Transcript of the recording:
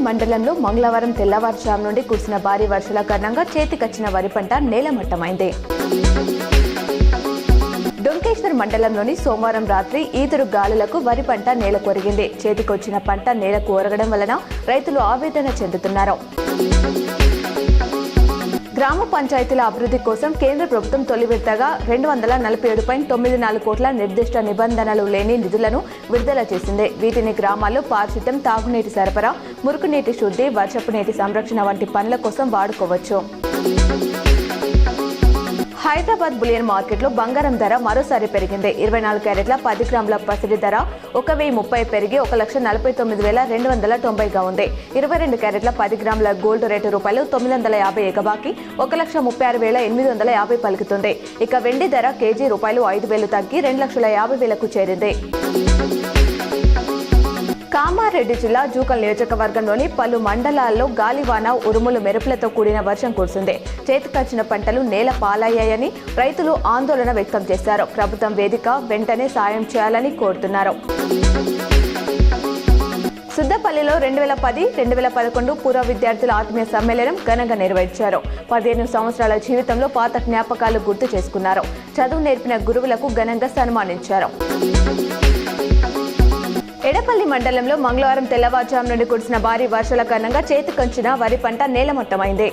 మండలంలో మంగళవారం తెల్లవారుజాము నుండి కురిసిన భారీ వర్షాల కారణంగా చేతికొచ్చిన వరి పంట నేలమట్టమైంది. డొంకేశ్వర్ మండలంలోని సోమవారం రాత్రి ఈదురు గాలులకు వరి పంట నేల కొరిగింది. చేతికొచ్చిన పంట నేలకు ఒరగడం వలన రైతులు ఆవేదన చెందుతున్నారు. గ్రామ పంచాయతీల అభివృద్ధి కోసం కేంద్ర ప్రభుత్వం తొలి విడతగా 247.94 కోట్ల నిర్దిష్ట నిబంధనలు లేని నిధులను విడుదల చేసింది. వీటిని గ్రామాల్లో పారిశుద్ధ్యం, తాగునీటి సరఫరా, మురుగునీటి శుద్ధి, వర్షపు నీటి సంరక్షణ వంటి పనుల కోసం వాడుకోవచ్చు. హైదరాబాద్ బులియన్ మార్కెట్లో బంగారం ధర మరోసారి పెరిగింది. 24 క్యారెట్ల 10 గ్రాముల పసిడి ధర 1030 పెరిగి 1,49,290గా ఉంది. 22 క్యారెట్ల 10 గ్రాముల గోల్డ్ రేటు రూపాయలు 950 ఎగబాకి 1,36,850 పలుకుతుంది. ఇక వెండి ధర కేజీ రూపాయలు 5,000 తగ్గి 2,50,000కు చేరింది. కామారెడ్డి జిల్లా జూకల్ నియోజకవర్గంలోని పలు మండలాల్లో గాలివాన, ఉరుములు, మెరుపులతో కూడిన వర్షం కురిసింది. చేతికొచ్చిన పంటలు నేల పాలయ్యాయని రైతులు ఆందోళన వ్యక్తం చేశారు. ప్రభుత్వం వేదిక వెంటనే సాయం చేయాలని కోరుతున్నారు. సుద్దపల్లిలో 2010-2011 పూర్వ విద్యార్థుల ఆత్మీయ సమ్మేళనం ఘనంగా నిర్వహించారు. 15 సంవత్సరాల జీవితంలో పాత జ్ఞాపకాలు గుర్తు చేసుకున్నారు. చదువు నేర్పిన గురువులకు ఘనంగా సన్మానించారు. ఎడపల్లి మండలంలో మంగళవారం తెల్లవారుజాము నుండి కురిసిన భారీ వర్షాల కారణంగా చేతికొచ్చిన వరి పంట నేలమట్టమైంది.